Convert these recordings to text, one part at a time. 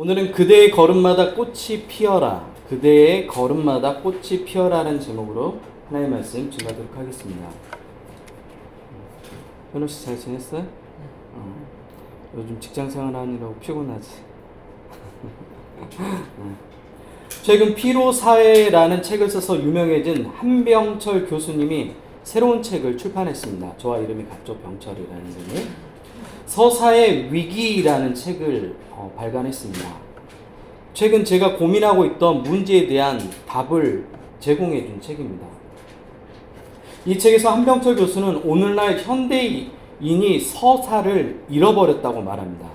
오늘은 그대의 걸음마다 꽃이 피어라. 그대의 걸음마다 꽃이 피어라라는 제목으로 하나님의 말씀 증거하도록 하겠습니다. 현우 씨 잘 지냈어요? 요즘 직장 생활하느라고 피곤하지. 최근 피로사회라는 책을 써서 유명해진 한병철 교수님이 새로운 책을 출판했습니다. 저와 이름이 같죠. 병철이라는 분이. 서사의 위기라는 책을 발간했습니다. 최근 제가 고민하고 있던 문제에 대한 답을 제공해 준 책입니다. 이 책에서 한병철 교수는 오늘날 현대인이 서사를 잃어버렸다고 말합니다.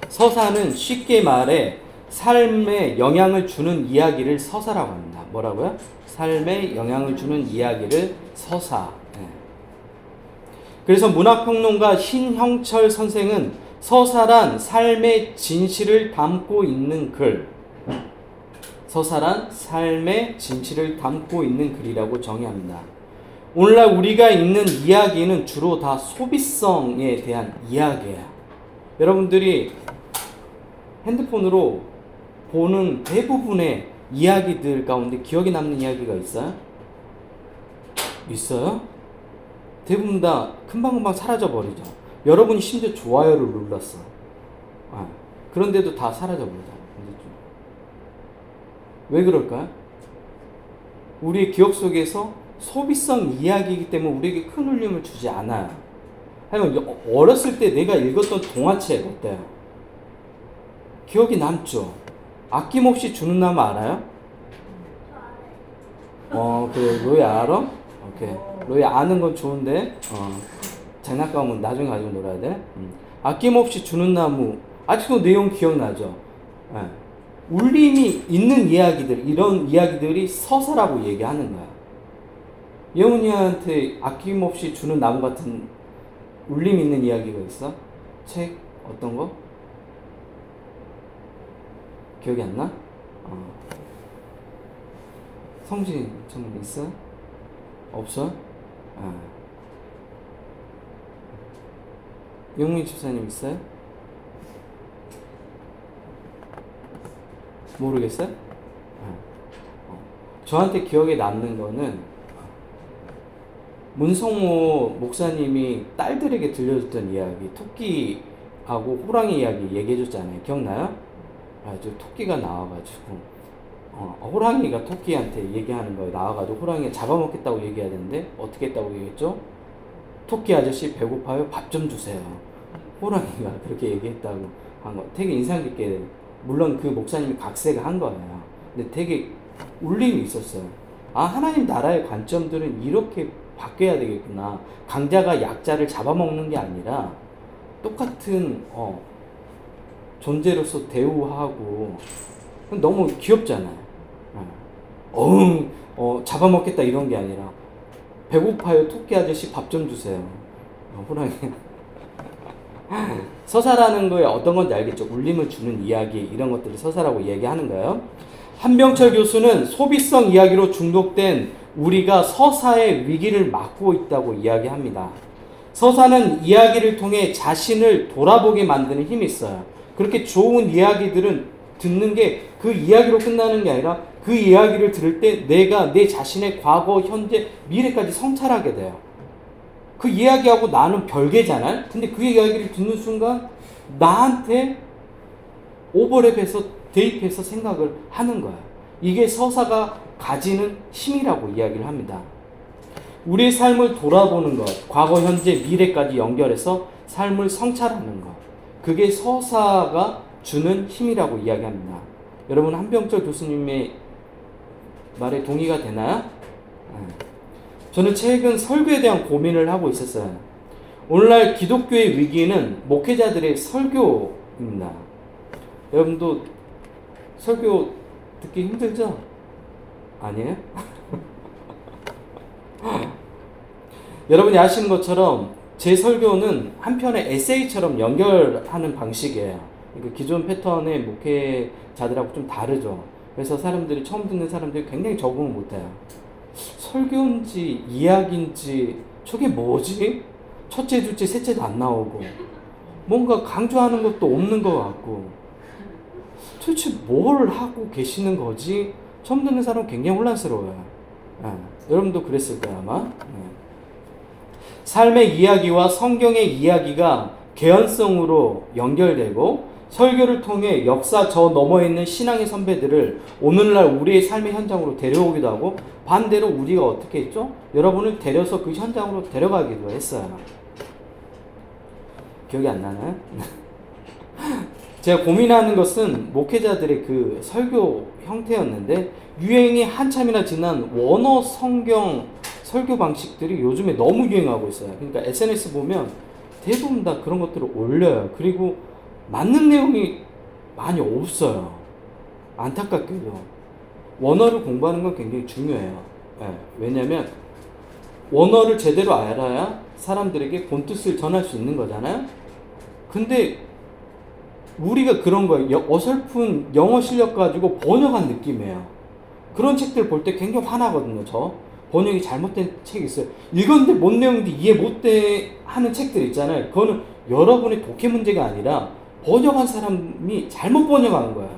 서사는 쉽게 말해 삶에 영향을 주는 이야기를 서사라고 합니다. 뭐라고요? 삶에 영향을 주는 이야기를 서사. 그래서 문학평론가 신형철 선생은 서사란 삶의 진실을 담고 있는 글, 서사란 삶의 진실을 담고 있는 글이라고 정의합니다. 오늘날 우리가 읽는 이야기는 주로 다 소비성에 대한 이야기예요. 여러분들이 핸드폰으로 보는 대부분의 이야기들 가운데 기억에 남는 이야기가 있어요? 있어요? 대부분 다 금방금방 사라져버리죠. 여러분이 심지어 좋아요를 눌렀어. 그런데도 다 사라져버리죠. 왜 그럴까요? 우리의 기억 속에서 소비성 이야기이기 때문에 우리에게 큰 울림을 주지 않아요. 하여간 어렸을 때 내가 읽었던 동화책 어때요? 기억이 남죠? 아낌없이 주는 나무 알아요? 그래. 로이 알아? 오케이. 로이 아는 건 좋은데, 장난감은 나중에 가지고 놀아야 돼. 아낌없이 주는 나무. 아직도 내용 기억나죠? 울림이 있는 이야기들, 이런 이야기들이 서사라고 얘기하는 거야. 예훈이한테 아낌없이 주는 나무 같은 울림 있는 이야기가 있어? 책? 어떤 거? 기억이 안 나? 성진 좀 있어? 없어? 영민 집사님 있어요? 모르겠어요? 저한테 기억에 남는 거는 문성호 목사님이 딸들에게 들려줬던 이야기, 토끼하고 호랑이 이야기 얘기해줬잖아요. 기억나요? 저 토끼가 나와가지고 호랑이가 토끼한테 얘기하는 거에 나와가지고 호랑이가 잡아먹겠다고 얘기해야 되는데 어떻게 했다고 얘기했죠? 토끼 아저씨 배고파요? 밥 좀 주세요. 호랑이가 그렇게 얘기했다고 한 거 되게 인상 깊게, 물론 그 목사님이 각색을 한 거예요. 근데 되게 울림이 있었어요. 하나님 나라의 관점들은 이렇게 바뀌어야 되겠구나. 강자가 약자를 잡아먹는 게 아니라 똑같은 존재로서 대우하고. 너무 귀엽잖아요. 잡아먹겠다 이런 게 아니라 배고파요 토끼 아저씨 밥 좀 주세요. 호랑이. 서사라는 거에 어떤 건지 알겠죠? 울림을 주는 이야기, 이런 것들을 서사라고 얘기하는 거예요. 한병철 교수는 소비성 이야기로 중독된 우리가 서사의 위기를 맞고 있다고 이야기합니다. 서사는 이야기를 통해 자신을 돌아보게 만드는 힘이 있어요. 그렇게 좋은 이야기들은 듣는 게 그 이야기로 끝나는 게 아니라 그 이야기를 들을 때 내가 내 자신의 과거, 현재, 미래까지 성찰하게 돼요. 그 이야기하고 나는 별개잖아요. 근데 그 이야기를 듣는 순간 나한테 오버랩해서 대입해서 생각을 하는 거야. 이게 서사가 가지는 힘이라고 이야기를 합니다. 우리의 삶을 돌아보는 것, 과거, 현재, 미래까지 연결해서 삶을 성찰하는 것, 그게 서사가 주는 힘이라고 이야기합니다. 여러분 한병철 교수님의 말에 동의가 되나요? 저는 최근 설교에 대한 고민을 하고 있었어요. 오늘날 기독교의 위기는 목회자들의 설교입니다. 여러분도 설교 듣기 힘들죠? 아니에요? 여러분이 아시는 것처럼 제 설교는 한편의 에세이처럼 연결하는 방식이에요. 기존 패턴의 목회자들하고 좀 다르죠. 그래서 사람들이, 처음 듣는 사람들이 굉장히 적응을 못해요. 설교인지 이야기인지 저게 뭐지? 첫째, 둘째, 셋째도 안 나오고 뭔가 강조하는 것도 없는 것 같고 도대체 뭘 하고 계시는 거지? 처음 듣는 사람은 굉장히 혼란스러워요. 여러분도 그랬을 거예요 아마. 삶의 이야기와 성경의 이야기가 개연성으로 연결되고 설교를 통해 역사 저 너머에 있는 신앙의 선배들을 오늘날 우리의 삶의 현장으로 데려오기도 하고 반대로 우리가 어떻게 했죠? 여러분을 데려서 그 현장으로 데려가기도 했어요. 기억이 안 나나요? 제가 고민하는 것은 목회자들의 그 설교 형태였는데 유행이 한참이나 지난 원어 성경 설교 방식들이 요즘에 너무 유행하고 있어요. 그러니까 SNS 보면 대부분 다 그런 것들을 올려요. 그리고 맞는 내용이 많이 없어요. 안타깝게도. 원어를 공부하는 건 굉장히 중요해요. 왜냐하면 원어를 제대로 알아야 사람들에게 본뜻을 전할 수 있는 거잖아요. 근데 우리가 그런 거예요. 어설픈 영어 실력 가지고 번역한 느낌이에요. 그런 책들 볼 때 굉장히 화나거든요. 저 번역이 잘못된 책이 있어요. 읽었는데 뭔 내용인지 이해 못돼 하는 책들 있잖아요. 그거는 여러분의 독해 문제가 아니라 번역한 사람이 잘못 번역한 거예요.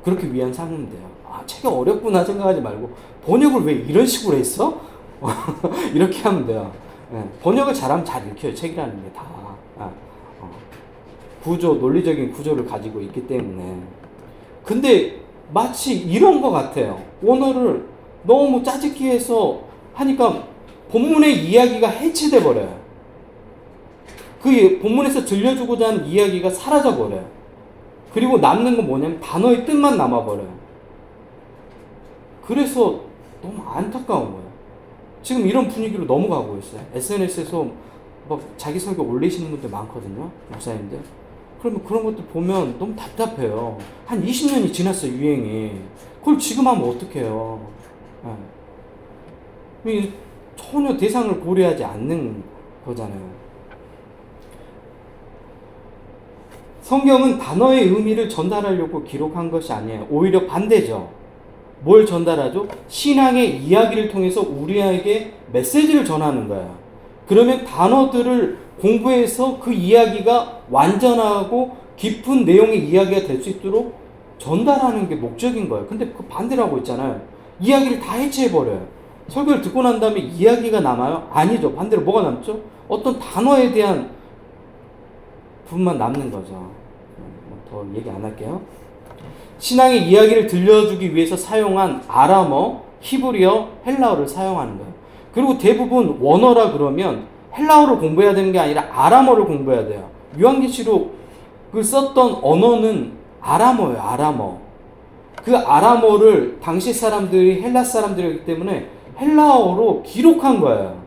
그렇게 위안 삼으면 돼요. 책이 어렵구나 생각하지 말고 번역을 왜 이런 식으로 했어? 이렇게 하면 돼요. 번역을 잘하면 잘 읽혀요. 책이라는 게 다. 구조, 논리적인 구조를 가지고 있기 때문에. 근데 마치 이런 것 같아요. 원어를 너무 짜집기 해서 하니까 본문의 이야기가 해체돼 버려요. 그 본문에서 들려주고자 하는 이야기가 사라져 버려요. 그리고 남는 건 뭐냐면 단어의 뜻만 남아 버려요. 그래서 너무 안타까운 거예요. 지금 이런 분위기로 넘어가고 있어요. SNS에서 막 자기 설교 올리시는 분들 많거든요. 목사님들. 그러면 그런 것들 보면 너무 답답해요. 한 20년이 지났어요, 유행이. 그걸 지금 하면 어떡해요. 전혀 대상을 고려하지 않는 거잖아요. 성경은 단어의 의미를 전달하려고 기록한 것이 아니에요. 오히려 반대죠. 뭘 전달하죠? 신앙의 이야기를 통해서 우리에게 메시지를 전하는 거예요. 그러면 단어들을 공부해서 그 이야기가 완전하고 깊은 내용의 이야기가 될 수 있도록 전달하는 게 목적인 거예요. 근데 그 반대로 하고 있잖아요. 이야기를 다 해체해버려요. 설교를 듣고 난 다음에 이야기가 남아요? 아니죠. 반대로 뭐가 남죠? 어떤 단어에 대한 부분만 남는 거죠. 더 얘기 안 할게요. 신앙의 이야기를 들려주기 위해서 사용한 아람어, 히브리어, 헬라어를 사용하는 거예요. 그리고 대부분 원어라 그러면 헬라어를 공부해야 되는 게 아니라 아람어를 공부해야 돼요. 요한계시록을 썼던 언어는 아람어예요. 아람어. 그 아람어를 당시 사람들이 헬라 사람들이기 때문에 헬라어로 기록한 거예요.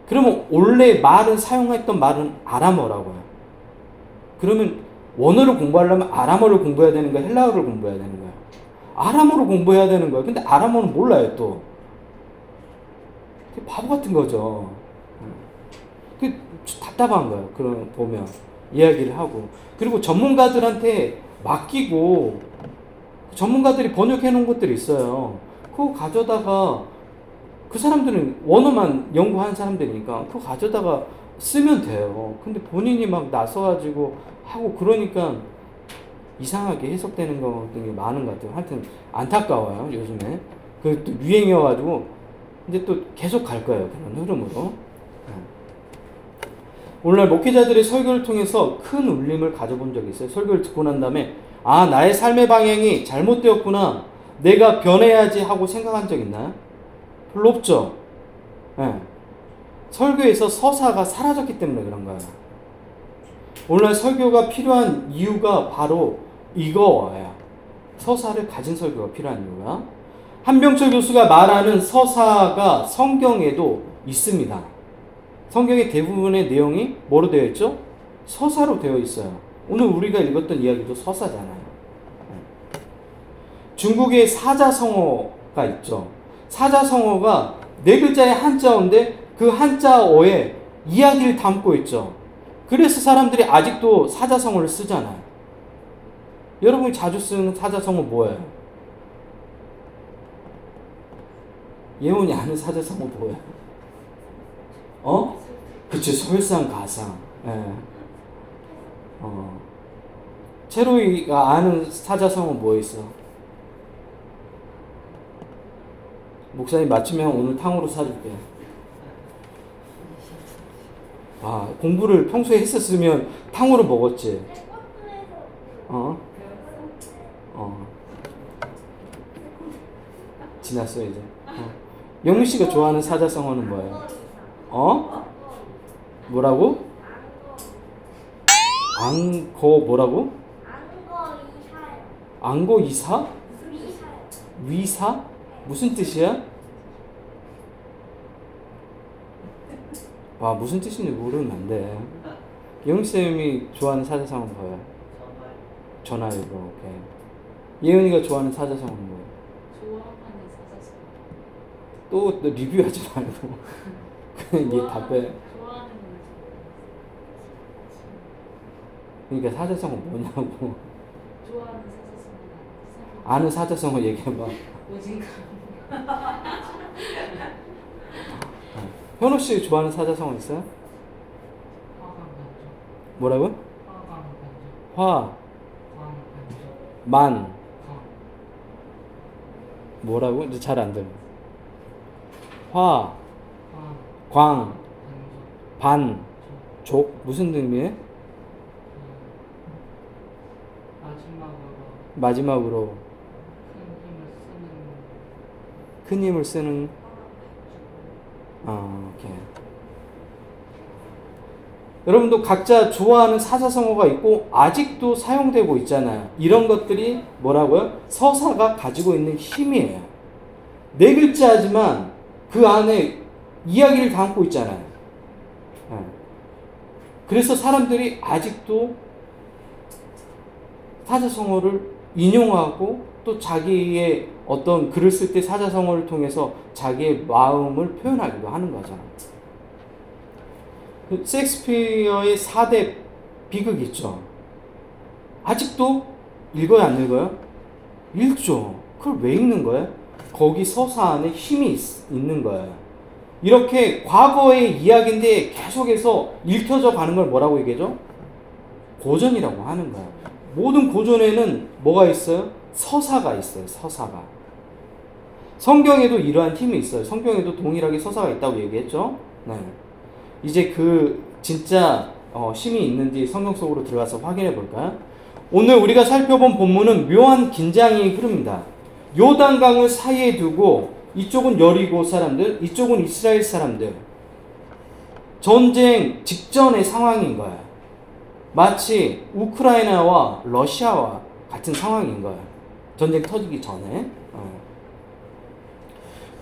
그러면 원래 말은 사용했던 말은 아람어라고요. 그러면 원어를 공부하려면 아람어를 공부해야 되는 거야, 헬라어를 공부해야 되는 거야. 아람어를 공부해야 되는 거야. 근데 아람어는 몰라요 또. 바보 같은 거죠. 그 답답한 거예요. 그런 보면 이야기를 하고 그리고 전문가들한테 맡기고 전문가들이 번역해 놓은 것들이 있어요. 그거 가져다가 그 사람들은 원어만 연구한 사람들이니까 그거 가져다가 쓰면 돼요. 근데 본인이 막 나서가지고 하고 그러니까 이상하게 해석되는 것들이 많은 것 같아요. 하여튼 안타까워요. 요즘에 그 또 유행이어가지고 이제 또 계속 갈 거예요. 그런 흐름으로. 오늘날 목회자들의 설교를 통해서 큰 울림을 가져본 적이 있어요. 설교를 듣고 난 다음에 나의 삶의 방향이 잘못되었구나. 내가 변해야지 하고 생각한 적 있나요? 별로 없죠. 설교에서 서사가 사라졌기 때문에 그런 거예요. 오늘날 설교가 필요한 이유가 바로 이거예요. 서사를 가진 설교가 필요한 이유가. 한병철 교수가 말하는 서사가 성경에도 있습니다. 성경의 대부분의 내용이 뭐로 되어 있죠? 서사로 되어 있어요. 오늘 우리가 읽었던 이야기도 서사잖아요. 중국에 사자성어가 있죠. 사자성어가 네 글자의 한자어인데 그 한자어에 이야기를 담고 있죠. 그래서 사람들이 아직도 사자성어를 쓰잖아요. 여러분이 자주 쓰는 사자성어 뭐예요? 예원이 아는 사자성어 뭐예요? 그치, 설상가상. 체로이가 아는 사자성어는 뭐 있어? 목사님 맞추면 오늘 탕후루 사줄게. 아, 공부를 평소에 했었으면 탕후루 먹었지. 어? 지났어 이제. 영민 씨가 좋아하는 사자성어는 뭐예요? 뭐라고? 앙거 뭐라고? 앙거 이사? 위사? 무슨 뜻이야? 와, 무슨 뜻인지 모르면 안 돼. 영민쌤이 좋아하는 사자성어는 뭐예요? 전화위로. 오케이. 예은이가 좋아하는 사자성어는 뭐예요? 좋아하는 사자성어. 또 리뷰하지 말고 그냥 얘 답해. 좋아하는 그러니까 사자성어 뭐냐고. 좋아하는 사자성어. 아는 사자성어 얘기해봐. 오징어. 현우 씨 좋아하는 사자성어 있어요? 뭐라고? 화, 만, 뭐라고? 이제 잘 안 들려. 화, 광, 반, 족, 무슨 의미에? 마지막으로 큰 힘을 쓰는. 오케이. 여러분도 각자 좋아하는 사자성어가 있고 아직도 사용되고 있잖아요. 이런 것들이 뭐라고요? 서사가 가지고 있는 힘이에요. 네 글자지만 그 안에 이야기를 담고 있잖아요. 그래서 사람들이 아직도 사자성어를 인용하고 또 자기의 어떤 글을 쓸 때 사자성어를 통해서 자기의 마음을 표현하기도 하는 거잖아요. 셰익스피어의 4대 비극 있죠. 아직도 읽어요, 안 읽어요? 읽죠. 그걸 왜 읽는 거예요? 거기 서사 안에 힘이 있는 거예요. 이렇게 과거의 이야기인데 계속해서 읽혀져 가는 걸 뭐라고 얘기하죠? 고전이라고 하는 거예요. 모든 고전에는 뭐가 있어요? 서사가 있어요. 서사가. 성경에도 이러한 힘이 있어요. 성경에도 동일하게 서사가 있다고 얘기했죠. 네. 이제 그 진짜 힘이 있는지 성경 속으로 들어가서 확인해 볼까요? 오늘 우리가 살펴본 본문은 묘한 긴장이 흐릅니다. 요단강을 사이에 두고 이쪽은 여리고 사람들, 이쪽은 이스라엘 사람들. 전쟁 직전의 상황인 거예요. 마치 우크라이나와 러시아와 같은 상황인 거예요. 전쟁 터지기 전에.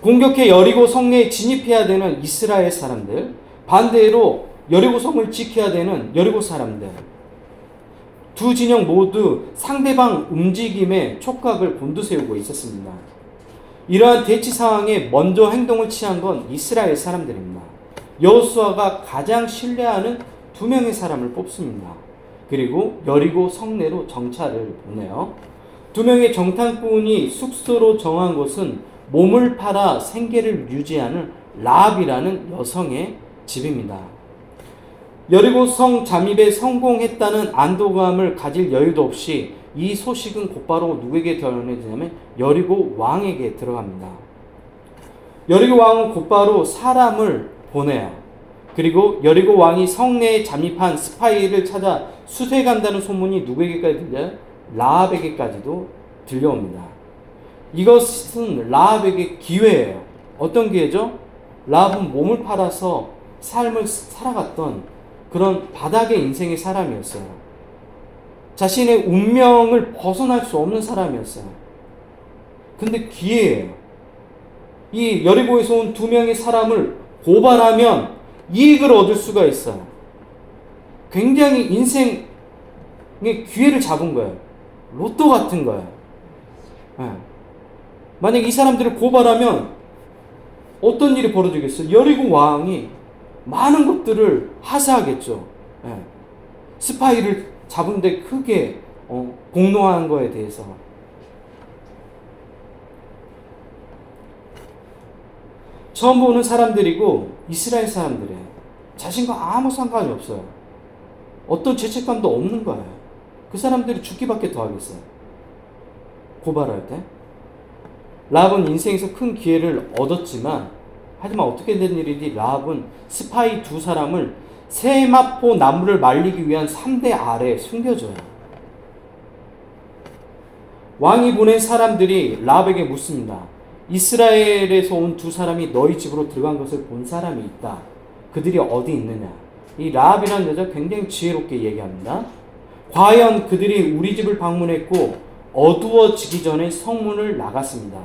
공격해 여리고 성내에 진입해야 되는 이스라엘 사람들, 반대로 여리고 성을 지켜야 되는 여리고 사람들. 두 진영 모두 상대방 움직임에 촉각을 곤두세우고 있었습니다. 이러한 대치 상황에 먼저 행동을 취한 건 이스라엘 사람들입니다. 여호수아가 가장 신뢰하는 2명의 사람을 뽑습니다. 그리고 여리고 성내로 정찰을 보내요. 2명의 정탐꾼이 숙소로 정한 곳은 몸을 팔아 생계를 유지하는 라합이라는 여성의 집입니다. 여리고 성 잠입에 성공했다는 안도감을 가질 여유도 없이 이 소식은 곧바로 누구에게 전해지냐면 여리고 왕에게 들어갑니다. 여리고 왕은 곧바로 사람을 보내요. 그리고 여리고 왕이 성내에 잠입한 스파이를 찾아 수색한다는 소문이 누구에게까지 들려요? 라합에게까지도 들려옵니다. 이것은 라합에게 기회예요. 어떤 기회죠? 라합은 몸을 팔아서 삶을 살아갔던 그런 바닥의 인생의 사람이었어요. 자신의 운명을 벗어날 수 없는 사람이었어요. 근데 기회예요. 이 여리고에서 온 2명의 사람을 고발하면 이익을 얻을 수가 있어요. 굉장히 인생의 기회를 잡은 거예요. 로또 같은 거예요. 네. 만약 이 사람들을 고발하면 어떤 일이 벌어지겠어요? 여리고 왕이 많은 것들을 하사하겠죠. 네. 스파이를 잡은데 크게 공로한 거에 대해서. 처음 보는 사람들이고 이스라엘 자신과 아무 상관이 없어요. 어떤 죄책감도 없는 거예요. 그 사람들이 죽기밖에 더 하겠어요. 고발할 때. 라합은 인생에서 큰 기회를 얻었지만 하지만 어떻게 된 일이지? 라합은 스파이 두 사람을 세마포 나무를 말리기 위한 3대 아래에 숨겨줘요. 왕이 보낸 사람들이 라합에게 묻습니다. 이스라엘에서 온 두 사람이 너희 집으로 들어간 것을 본 사람이 있다. 그들이 어디 있느냐? 이 라합이라는 여자 굉장히 지혜롭게 얘기합니다. 과연 그들이 우리 집을 방문했고 어두워지기 전에 성문을 나갔습니다.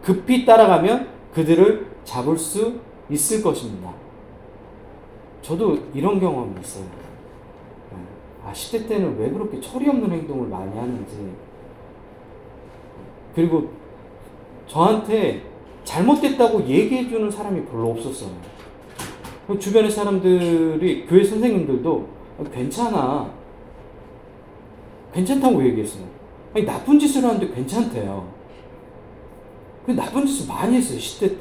급히 따라가면 그들을 잡을 수 있을 것입니다. 저도 이런 경험이 있어요. 10대 때는 왜 그렇게 철이 없는 행동을 많이 하는지. 그리고 저한테 잘못됐다고 얘기해주는 사람이 별로 없었어요. 주변의 사람들이, 교회 선생님들도 괜찮아. 괜찮다고 얘기했어요. 아니, 나쁜 짓을 하는데 괜찮대요. 그 나쁜 짓을 많이 했어요, 10대 때.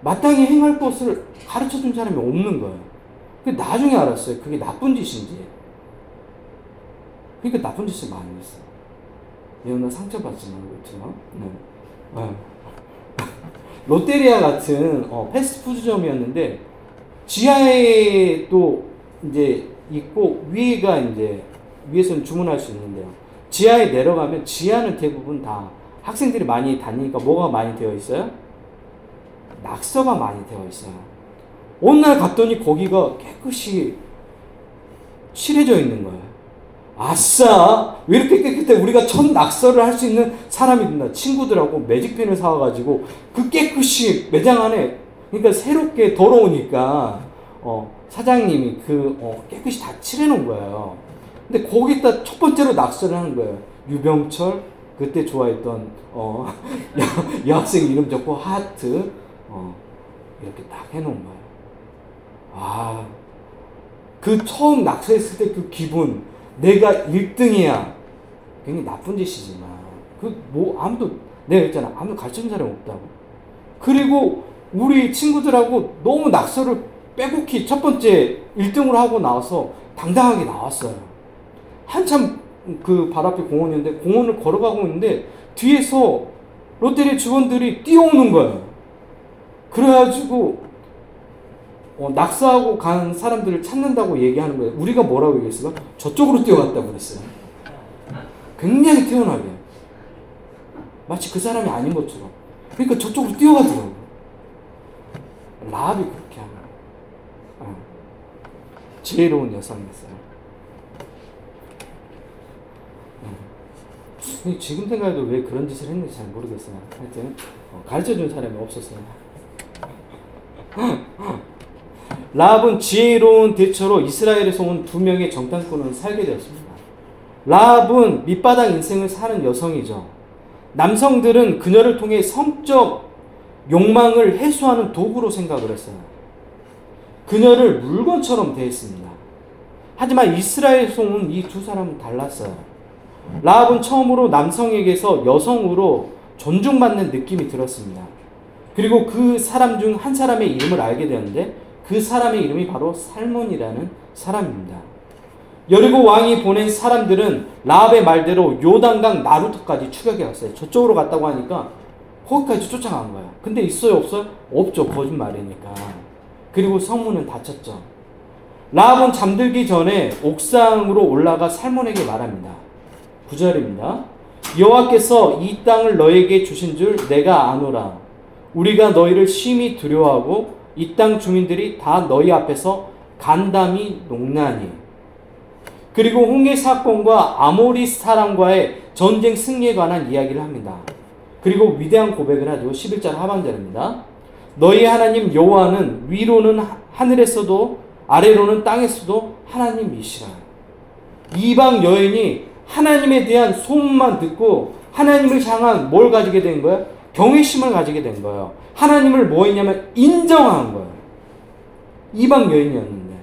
마땅히 행할 것을 가르쳐준 사람이 없는 거예요. 나중에 알았어요. 그게 나쁜 짓인지. 그러니까 나쁜 짓을 많이 했어요. 얘는 상처받지 말고, 그렇죠? 네. 롯데리아 같은 패스트푸드점이었는데 지하에 또 이제 있고 위에서는 주문할 수 있는데요. 지하에 내려가면 지하는 대부분 다 학생들이 많이 다니니까 뭐가 많이 되어 있어요? 낙서가 많이 되어 있어요. 어느 날 갔더니 거기가 깨끗이 칠해져 있는 거예요. 아싸! 왜 이렇게 깨끗해? 우리가 첫 낙서를 할 수 있는 사람이 된다. 친구들하고 매직펜을 사와가지고 그 깨끗이 매장 안에, 그러니까 새롭게 더러우니까 사장님이 깨끗이 다 칠해놓은 거예요. 근데 거기다 첫 번째로 낙서를 하는 거예요. 유병철, 그때 좋아했던 여학생 이름 적고 하트, 이렇게 딱 해놓은 거예요. 아, 그 처음 낙서했을 때 그 기분, 내가 1등이야. 굉장히 나쁜 짓이지만, 내가 했잖아. 아무도 가르쳐준 사람이 없다고. 그리고 우리 친구들하고 너무 낙서를 빼곡히 첫 번째 1등으로 하고 나와서 당당하게 나왔어요. 한참 그 발 앞에 공원이었는데, 공원을 걸어가고 있는데, 뒤에서 롯데리아 직원들이 뛰어오는 거예요. 그래가지고, 낙서하고 간 사람들을 찾는다고 얘기하는 거예요. 우리가 뭐라고 얘기했어요? 저쪽으로 뛰어갔다고 그랬어요. 굉장히 태연하게. 마치 그 사람이 아닌 것처럼. 그러니까 저쪽으로 뛰어가더라고요. 라합이 그렇게 하는 거예요. 지혜로운 여성이었어요. 지금 생각해도 왜 그런 짓을 했는지 잘 모르겠어요. 하여튼 가르쳐준 사람이 없었어요. 라합은 지혜로운 대처로 이스라엘에서 온 2명의 정탐꾼을 살게 되었습니다. 라합은 밑바닥 인생을 사는 여성이죠. 남성들은 그녀를 통해 성적 욕망을 해소하는 도구로 생각을 했어요. 그녀를 물건처럼 대했습니다. 하지만 이스라엘에서 온 이 두 사람은 달랐어요. 라합은 처음으로 남성에게서 여성으로 존중받는 느낌이 들었습니다. 그리고 그 사람 중 한 사람의 이름을 알게 되었는데 그 사람의 이름이 바로 살몬이라는 사람입니다. 여리고 왕이 보낸 사람들은 라합의 말대로 요단강 나루터까지 추격해 갔어요. 저쪽으로 갔다고 하니까 거기까지 쫓아간 거예요. 근데 있어요, 없어요? 없죠. 거짓말이니까. 그리고 성문은 닫혔죠. 라합은 잠들기 전에 옥상으로 올라가 살몬에게 말합니다. 9절입니다. 여호와께서 이 땅을 너에게 주신 줄 내가 아노라. 우리가 너희를 심히 두려워하고 이 땅 주민들이 다 너희 앞에서 간담이 녹나니. 그리고 홍해 사건과 아모리 사람과의 전쟁 승리에 관한 이야기를 합니다. 그리고 위대한 고백을 하죠. 11절 하반절입니다. 너희 하나님 여호와는 위로는 하늘에서도 아래로는 땅에서도 하나님이시라. 이방 여인이 하나님에 대한 소문만 듣고 하나님을 향한 뭘 가지게 된 거예요? 경외심을 가지게 된 거예요. 하나님을 뭐 했냐면 인정한 거예요. 이방 여인이었는데.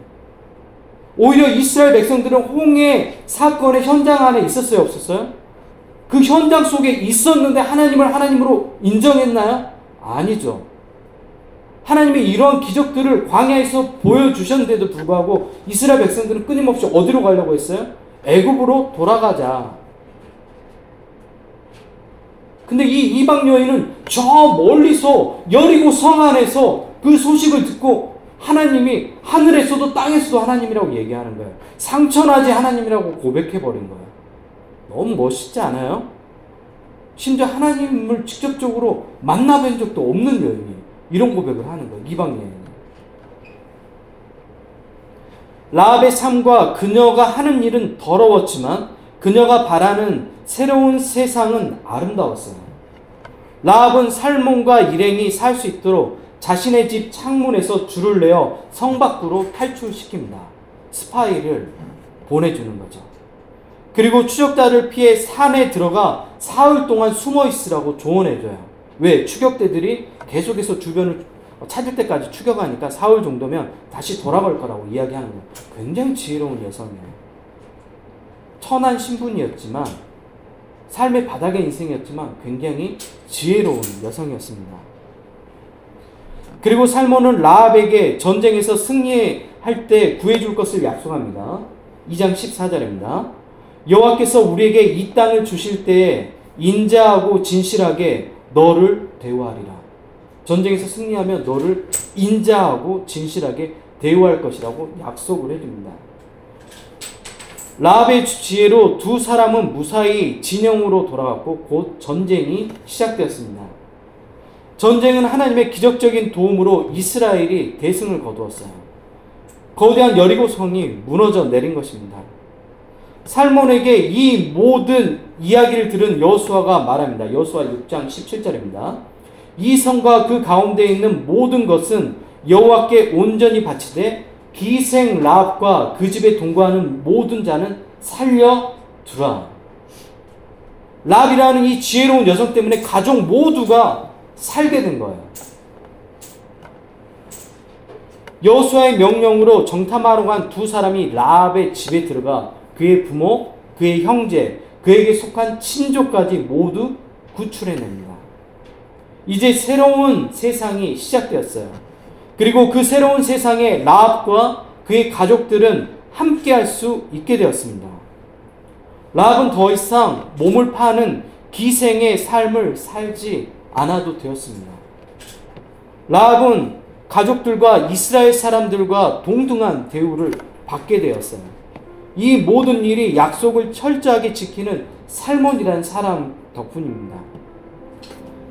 오히려 이스라엘 백성들은 홍해 사건의 현장 안에 있었어요, 없었어요? 그 현장 속에 있었는데 하나님을 하나님으로 인정했나요? 아니죠. 하나님이 이러한 기적들을 광야에서 보여주셨는데도 불구하고 이스라엘 백성들은 끊임없이 어디로 가려고 했어요? 애굽으로 돌아가자. 근데 이 이방 여인은 저 멀리서 여리고 성 안에서 그 소식을 듣고 하나님이 하늘에서도 땅에서도 하나님이라고 얘기하는 거예요. 상처나지 하나님이라고 고백해버린 거예요. 너무 멋있지 않아요? 심지어 하나님을 직접적으로 만나뵌 적도 없는 여인이 이런 고백을 하는 거예요. 이방 여인이. 라합의 삶과 그녀가 하는 일은 더러웠지만 그녀가 바라는 새로운 세상은 아름다웠어요. 라합은 살몬과 일행이 살 수 있도록 자신의 집 창문에서 줄을 내어 성 밖으로 탈출시킵니다. 스파이를 보내주는 거죠. 그리고 추적자를 피해 산에 들어가 사흘 동안 숨어 있으라고 조언해줘요. 왜? 추격대들이 계속해서 주변을 찾을 때까지 추격하니까 사흘 정도면 다시 돌아갈 거라고 이야기하는 거예요. 굉장히 지혜로운 여성이에요. 천한 신분이었지만 삶의 바닥의 인생이었지만 굉장히 지혜로운 여성이었습니다. 그리고 살몬은 라합에게 전쟁에서 승리할 때 구해줄 것을 약속합니다. 2장 14절입니다. 여호와께서 우리에게 이 땅을 주실 때에 인자하고 진실하게 너를 대우하리라. 전쟁에서 승리하면 너를 인자하고 진실하게 대우할 것이라고 약속을 해줍니다. 라합의 지혜로 두 사람은 무사히 진영으로 돌아갔고 곧 전쟁이 시작되었습니다. 전쟁은 하나님의 기적적인 도움으로 이스라엘이 대승을 거두었어요. 거대한 여리고 성이 무너져 내린 것입니다. 살몬에게 이 모든 이야기를 들은 여호수아가 말합니다. 여호수아 6장 17절입니다. 이 성과 그 가운데 있는 모든 것은 여호와께 온전히 바치되 기생 라합과 그 집에 동거하는 모든 자는 살려두라. 라합이라는 이 지혜로운 여성 때문에 가족 모두가 살게 된 거예요. 여호수아의 명령으로 정탐하러 간 두 사람이 라합의 집에 들어가 그의 부모, 그의 형제, 그에게 속한 친족까지 모두 구출해냅니다. 이제 새로운 세상이 시작되었어요. 그리고 그 새로운 세상에 라합과 그의 가족들은 함께할 수 있게 되었습니다. 라합은 더 이상 몸을 파는 기생의 삶을 살지 않아도 되었습니다. 라합은 가족들과 이스라엘 사람들과 동등한 대우를 받게 되었어요. 이 모든 일이 약속을 철저하게 지키는 살몬이라는 사람 덕분입니다.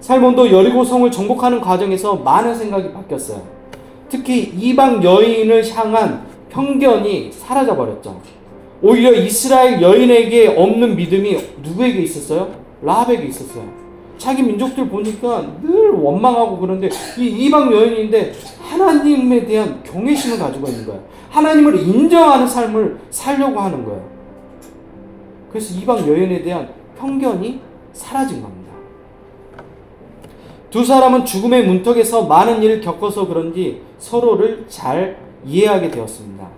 살몬도 여리고성을 정복하는 과정에서 많은 생각이 바뀌었어요. 특히 이방 여인을 향한 편견이 사라져버렸죠. 오히려 이스라엘 여인에게 없는 믿음이 누구에게 있었어요? 라합에게 있었어요. 자기 민족들 보니까 늘 원망하고 그런데 이 이방 여인인데 하나님에 대한 경외심을 가지고 있는 거예요. 하나님을 인정하는 삶을 살려고 하는 거예요. 그래서 이방 여인에 대한 편견이 사라진 겁니다. 두 사람은 죽음의 문턱에서 많은 일을 겪어서 그런지 서로를 잘 이해하게 되었습니다.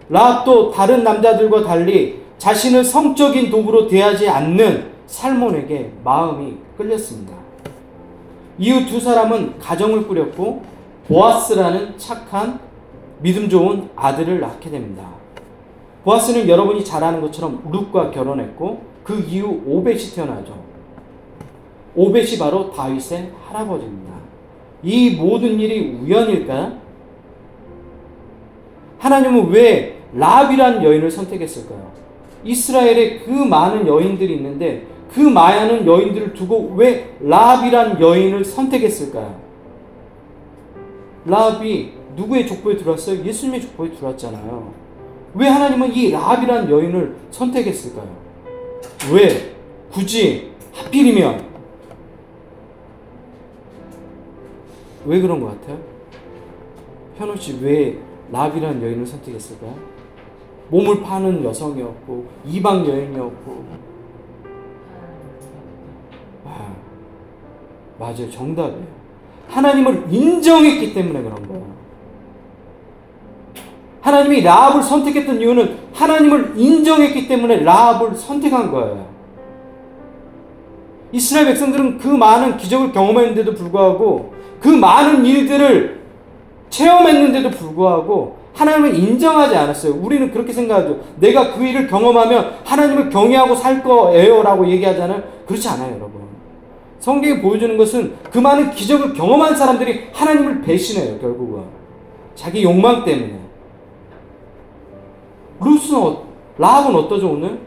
라합도 다른 남자들과 달리 자신을 성적인 도구로 대하지 않는 살몬에게 마음이 끌렸습니다. 이후 두 사람은 가정을 꾸렸고 보아스라는 착한 믿음 좋은 아들을 낳게 됩니다. 보아스는 여러분이 잘 아는 것처럼 룻과 결혼했고 그 이후 오벳이 태어나죠. 오벳이 바로 다윗의 할아버지입니다. 이 모든 일이 우연일까요? 하나님은 왜 라합이라는 여인을 선택했을까요? 이스라엘에 그 많은 여인들이 있는데 그 많은 여인들을 두고 왜 라합이라는 여인을 선택했을까요? 라합이 누구의 족보에 들어왔어요? 예수님의 족보에 들어왔잖아요. 왜 하나님은 이 라합이라는 여인을 선택했을까요? 왜? 굳이 하필이면 왜 그런 것 같아요? 현우 씨 왜 라합이라는 여인을 선택했을까요? 몸을 파는 여성이었고 이방 여인이었고 맞아요. 정답이에요. 하나님을 인정했기 때문에 그런 거예요. 하나님이 라합을 선택했던 이유는 하나님을 인정했기 때문에 라합을 선택한 거예요. 이스라엘 백성들은 그 많은 기적을 경험했는데도 불구하고 그 많은 일들을 체험했는데도 불구하고 하나님을 인정하지 않았어요. 우리는 그렇게 생각하죠. 내가 그 일을 경험하면 하나님을 경외하고 살 거예요 라고 얘기하잖아요. 그렇지 않아요, 여러분. 성경이 보여주는 것은 그 많은 기적을 경험한 사람들이 하나님을 배신해요, 결국은. 자기 욕망 때문에. 라합은 어떠죠, 오늘?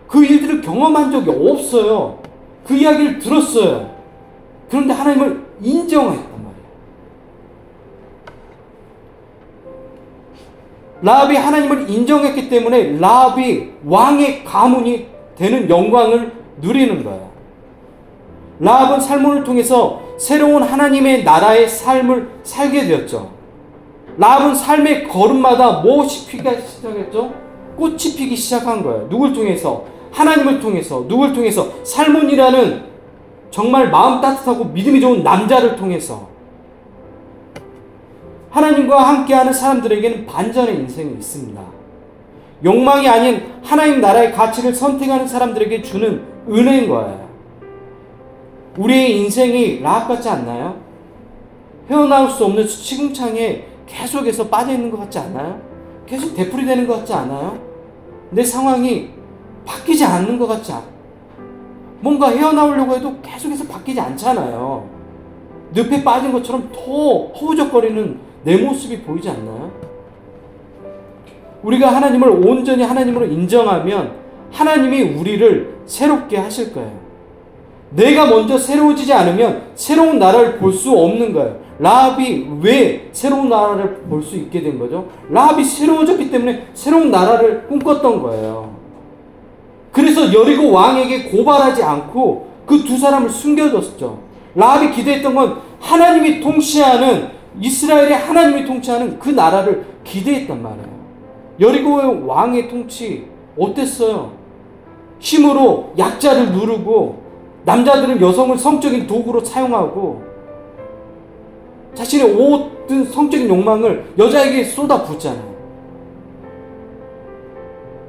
그 일들을 경험한 적이 없어요. 그 이야기를 들었어요. 그런데 하나님을 인정했단 말이에요. 라합이 하나님을 인정했기 때문에 라합이 왕의 가문이 되는 영광을 누리는 거예요. 라합은 살문을 통해서 새로운 하나님의 나라의 삶을 살게 되었죠. 라합은 삶의 걸음마다 무엇이 피기 시작했죠? 꽃이 피기 시작한 거예요. 누굴 통해서? 하나님을 통해서. 누굴 통해서? 살문이라는 정말 마음 따뜻하고 믿음이 좋은 남자를 통해서. 하나님과 함께하는 사람들에게는 반전의 인생이 있습니다. 욕망이 아닌 하나님 나라의 가치를 선택하는 사람들에게 주는 은혜인 거예요. 우리의 인생이 라합 같지 않나요? 헤어나올 수 없는 시궁창에 계속해서 빠져있는 것 같지 않아요? 계속 되풀이되는 것 같지 않아요? 내 상황이 바뀌지 않는 것 같지 않아요? 뭔가 헤어나오려고 해도 계속해서 바뀌지 않잖아요. 늪에 빠진 것처럼 더 허우적거리는 내 모습이 보이지 않나요? 우리가 하나님을 온전히 하나님으로 인정하면 하나님이 우리를 새롭게 하실 거예요. 내가 먼저 새로워지지 않으면 새로운 나라를 볼 수 없는 거예요. 라합이 왜 새로운 나라를 볼 수 있게 된 거죠? 라합이 새로워졌기 때문에 새로운 나라를 꿈꿨던 거예요. 그래서 여리고 왕에게 고발하지 않고 그 두 사람을 숨겨뒀죠. 라합이 기대했던 건 하나님이 통치하는, 이스라엘의 하나님이 통치하는 그 나라를 기대했단 말이에요. 여리고의 왕의 통치 어땠어요? 힘으로 약자를 누르고, 남자들은 여성을 성적인 도구로 사용하고, 자신의 모든 성적인 욕망을 여자에게 쏟아붓잖아요.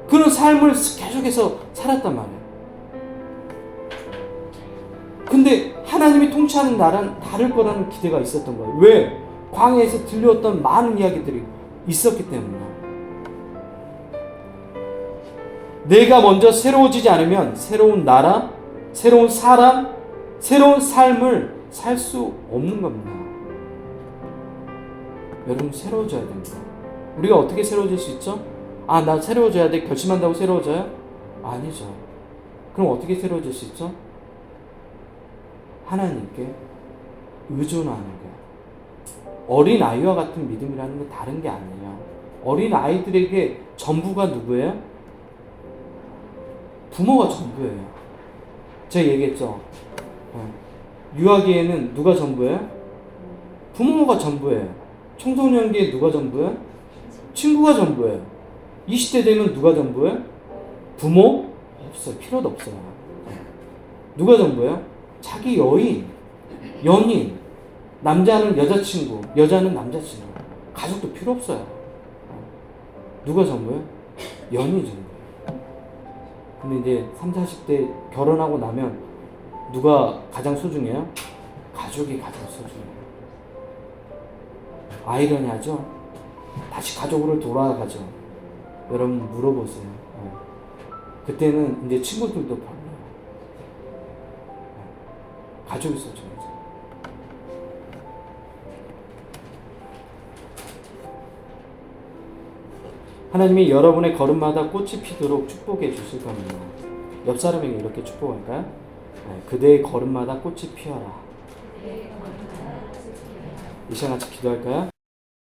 그런 삶을 계속해서 살았단 말이에요. 근데 하나님이 통치하는 나라는 다를 거라는 기대가 있었던 거예요. 왜? 광야에서 들려왔던 많은 이야기들이 있었기 때문이에요. 내가 먼저 새로워지지 않으면 새로운 나라, 새로운 사람, 새로운 삶을 살 수 없는 겁니다. 여러분, 새로워져야 됩니다. 우리가 어떻게 새로워질 수 있죠? 아, 나 새로워져야 돼. 결심한다고 새로워져요? 아니죠. 그럼 어떻게 새로워질 수 있죠? 하나님께 의존하는 거예요. 어린 아이와 같은 믿음이라는 건 다른 게 아니에요. 어린 아이들에게 전부가 누구예요? 부모가 전부예요. 제가 얘기했죠. 유아기에는 누가 전부예요? 부모가 전부예요. 청소년기에 누가 전부예요? 친구가 전부예요. 20대 되면 누가 전부예요? 부모? 없어요. 필요도 없어요. 누가 전부예요? 자기 여인, 연인, 남자는 여자친구, 여자는 남자친구. 가족도 필요 없어요. 누가 전부예요? 연인이 전부예요. 근데 이제 30, 40대 결혼하고 나면 누가 가장 소중해요? 가족이 가장 소중해요. 아이러니하죠? 다시 가족으로 돌아가죠. 여러분 물어보세요. 그때는 이제 친구들도 별로예요. 가족이 소중하죠. 하나님이 여러분의 걸음마다 꽃이 피도록 축복해 주실 겁니다. 옆 사람에게 이렇게 축복할까요? 그대의 걸음마다 꽃이 피어라. 이 시간 같이 기도할까요?